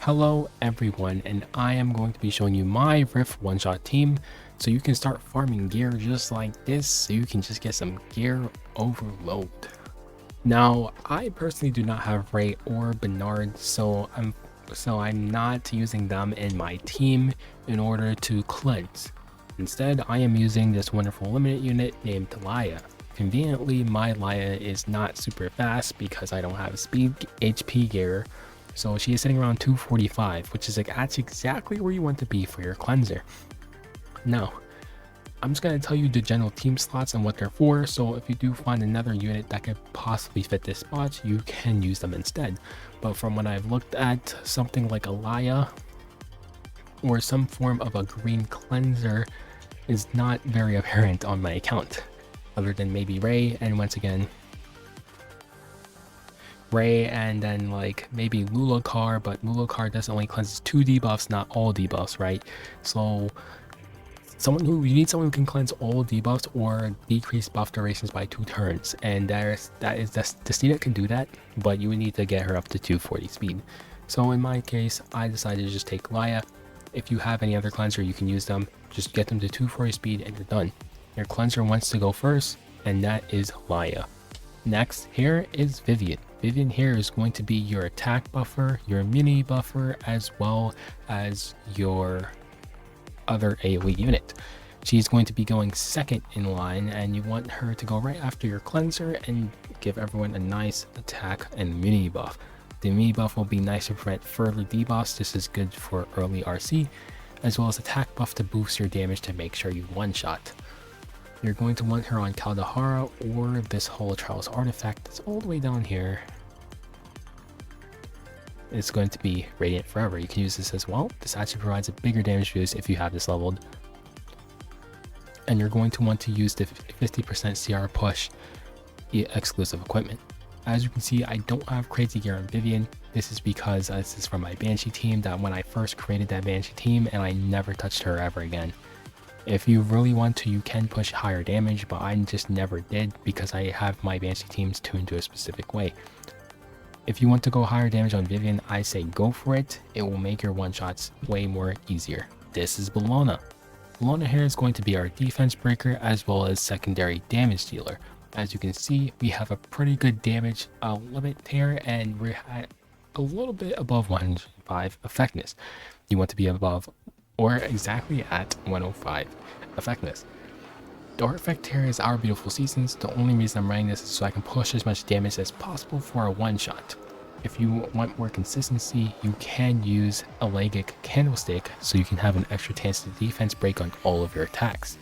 Hello everyone, and I am going to be showing you my Rift one-shot team so you can start farming gear just like this so you can just get some gear overload. Now, I personally do not have Ray or Bernard, so I'm not using them in my team in order to cleanse. Instead, I am using this wonderful limited unit named Laia. Conveniently, my Laia is not super fast because I don't have speed HP gear. So she is sitting around 245, which is like actually exactly where you want to be for your cleanser. Now, I'm just going to tell you the general team slots and what they're for, so if you do find another unit that could possibly fit this spot, you can use them instead. But from what I've looked at, something like a Laia or some form of a green cleanser is not very apparent on my account, other than maybe Ray, and once again, Ray, and then like maybe Lulakar, but Lulakar does only cleanses 2 debuffs, not all debuffs, right? So you need someone who can cleanse all debuffs or decrease buff durations by 2 turns, and Destina can do that, but you would need to get her up to 240 speed. So in my case, I decided to just take Laia. If you have any other cleanser, you can use them. Just get them to 240 speed and you're done. Your cleanser wants to go first, and that is Laia. Next here is Vivian. Vivian here is going to be your attack buffer, your mini buffer, as well as your other AoE unit. She's going to be going second in line, and you want her to go right after your cleanser and give everyone a nice attack and mini buff. The mini buff will be nice to prevent further debuffs. This is good for early RC, as well as attack buff to boost your damage to make sure you one-shot. You're going to want her on Kaldahara or this Holo Trials artifact that's all the way down here. It's going to be Radiant Forever. You can use this as well. This actually provides a bigger damage boost if you have this leveled. And you're going to want to use the 50% CR push exclusive equipment. As you can see, I don't have crazy gear on Vivian. This is because this is from my Banshee team, that when I first created that Banshee team, and I never touched her ever again. If you really want to, you can push higher damage, but I just never did because I have my Banshee teams tuned to a specific way. If you want to go higher damage on Vivian, I say go for it. It will make your one-shots way more easier. This is Bellona. Bellona here is going to be our defense breaker as well as secondary damage dealer. As you can see, we have a pretty good damage limit here, and we're at a little bit above 105 effectiveness. You want to be above or exactly at 105 effectiveness. The artifact here is Our Beautiful Seasons. The only reason I'm running this is so I can push as much damage as possible for a one-shot. If you want more consistency, you can use a Legic Candlestick so you can have an extra chance to defense break on all of your attacks.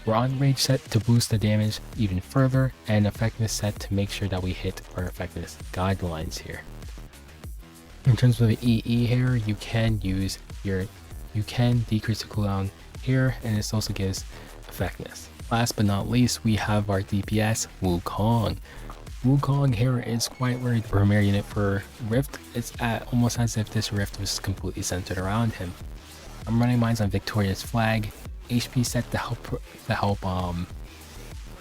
We're on Rage set to boost the damage even further, and effectiveness set to make sure that we hit our effectiveness guidelines here. In terms of the EE here, you can decrease the cooldown here, and this also gives effectiveness. Last but not least, we have our DPS, Wukong. Wukong here is quite the premier unit for Rift. It's almost as if this Rift was completely centered around him. I'm running mine on Victoria's Flag, HP set to help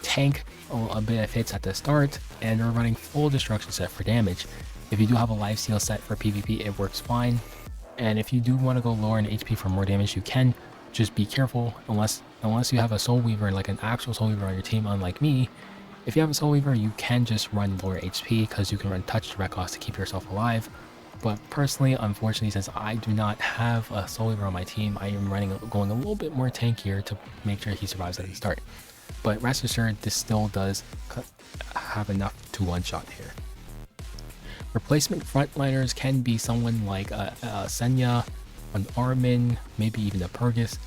tank a bit of hits at the start, and we're running full destruction set for damage. If you do have a life steal set for PvP, it works fine. And if you do want to go lower in HP for more damage, you can. Just be careful, unless you have a Soul Weaver, like an actual Soul Weaver on your team, unlike me. If you have a Soul Weaver, you can just run lower HP because you can run touch direct cost to keep yourself alive. But personally, unfortunately, since I do not have a Soul Weaver on my team, I am going a little bit more tankier to make sure he survives at the start. But rest assured, this still does have enough to one-shot here. Replacement frontliners can be someone like Senya, an Armin, maybe even a Purgus.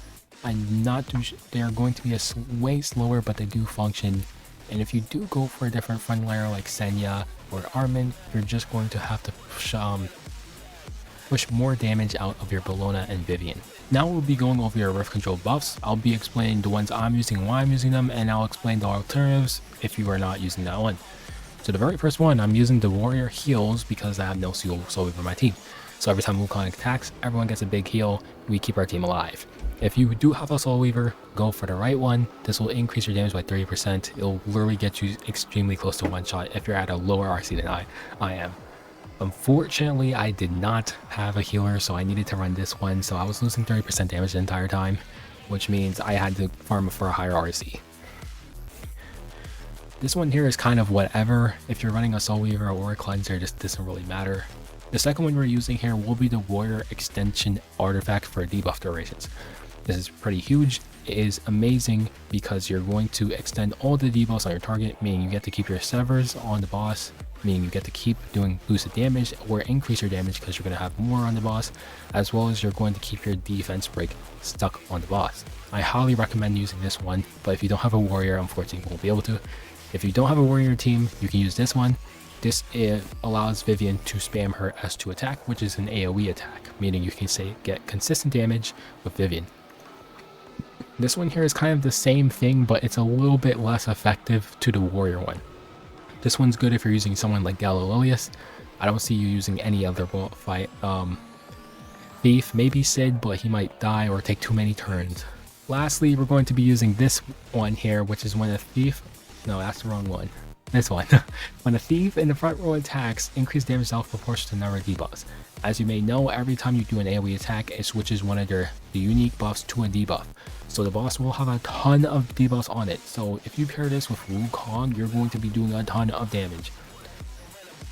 I'm not too sure. They are going to be way slower, but they do function. And if you do go for a different frontliner like Senya or Armin, you're just going to have to push more damage out of your Bellona and Vivian. Now we'll be going over your rift control buffs. I'll be explaining the ones I'm using, why I'm using them, and I'll explain the alternatives if you are not using that one. So the very first one, I'm using the Warrior Heals because I have no Soul Weaver on my team. So every time Wukong attacks, everyone gets a big heal. We keep our team alive. If you do have a Soul Weaver, go for the right one. This will increase your damage by 30%. It'll literally get you extremely close to one shot if you're at a lower RC than I am. Unfortunately, I did not have a healer, so I needed to run this one, so I was losing 30% damage the entire time, which means I had to farm for a higher RC. This one here is kind of whatever. If you're running a Soul Weaver or a Cleanser, this doesn't really matter. The second one we're using here will be the Warrior Extension Artifact for debuff durations. This is pretty huge. It is amazing because you're going to extend all the debuffs on your target, meaning you get to keep your severs on the boss, meaning you get to keep doing boosted damage or increase your damage because you're going to have more on the boss, as well as you're going to keep your defense break stuck on the boss. I highly recommend using this one, but if you don't have a warrior, unfortunately you won't be able to. If you don't have a warrior team, you can use this one. This allows Vivian to spam her S2 attack, which is an AoE attack, meaning you can get consistent damage with Vivian. This one here is kind of the same thing, but it's a little bit less effective to the warrior one. This one's good if you're using someone like Galilolius. I don't see you using any other fight. Thief, maybe Sid, but he might die or take too many turns. Lastly, we're going to be using this one here, which is when a thief... No, that's the wrong one. This one. When a thief in the front row attacks, increase damage self proportional to the number of debuffs. As you may know, every time you do an AoE attack, it switches one of the unique buffs to a debuff. So the boss will have a ton of debuffs on it. So if you pair this with Wukong, you're going to be doing a ton of damage.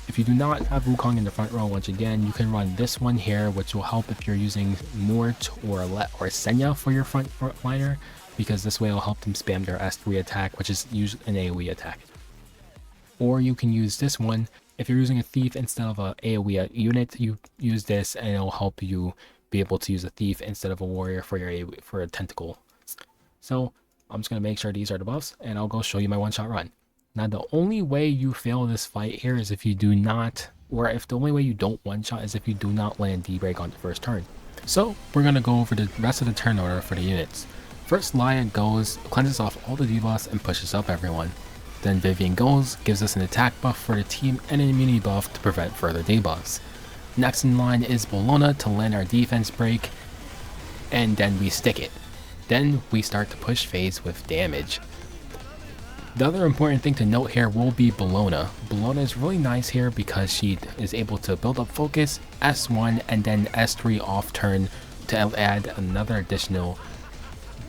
If you do not have Wukong in the front row, once again, you can run this one here, which will help if you're using Mort or Senya for your front liner, because this way it'll help them spam their S3 attack, which is usually an AoE attack. Or you can use this one. If you're using a thief instead of a AoE unit, you use this and it'll help you be able to use a thief instead of a warrior for your AoE, for a tentacle. So I'm just going to make sure these are the buffs and I'll go show you my one-shot run. Now the only way you fail this fight here is if you do not, or if the only way you don't one-shot is if you do not land D-break on the first turn. So we're going to go over the rest of the turn order for the units. First, Laia goes, cleanses off all the debuffs and pushes up everyone. Then Vivian goes, gives us an attack buff for the team and an immunity buff to prevent further debuffs. Next in line is Bellona to land our defense break, and then we stick it. Then we start to push phase with damage. The other important thing to note here will be Bellona. Bellona is really nice here because she is able to build up focus, S1, and then S3 off turn to add another additional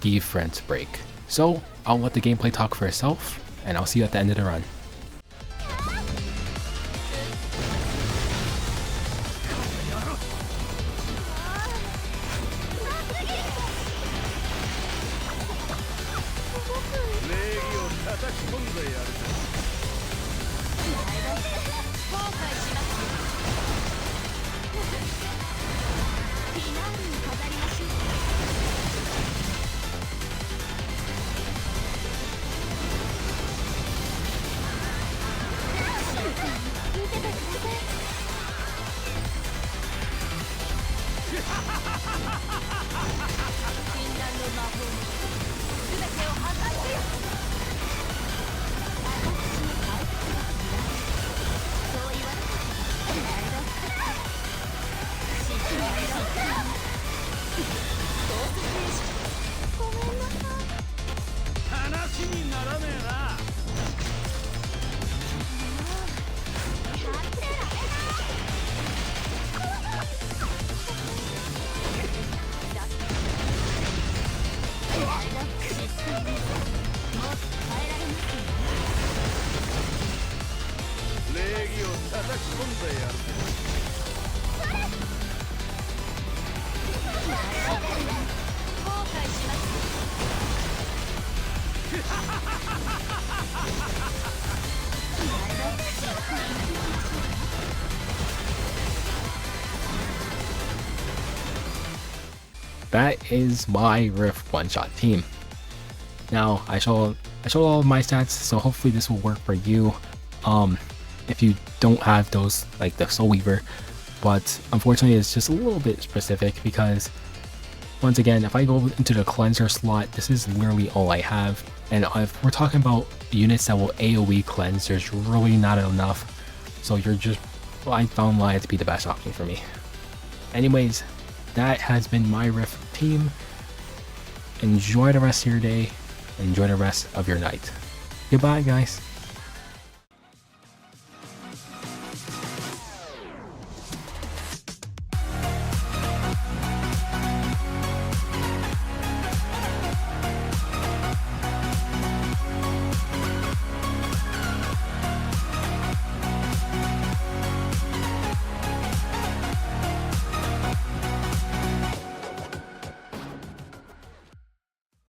defense break. So I'll let the gameplay talk for itself, and I'll see you at the end of the run. That is my Rift one-shot team. Now I show all of my stats, so hopefully this will work for you. If you don't have those, like the Soul Weaver, but unfortunately it's just a little bit specific because once again, if I go into the cleanser slot, this is literally all I have. And if we're talking about units that will AoE cleanse, there's really not enough. So I found Laia to be the best option for me. Anyways, that has been my Rift team. Enjoy the rest of your day. Enjoy the rest of your night. Goodbye, guys.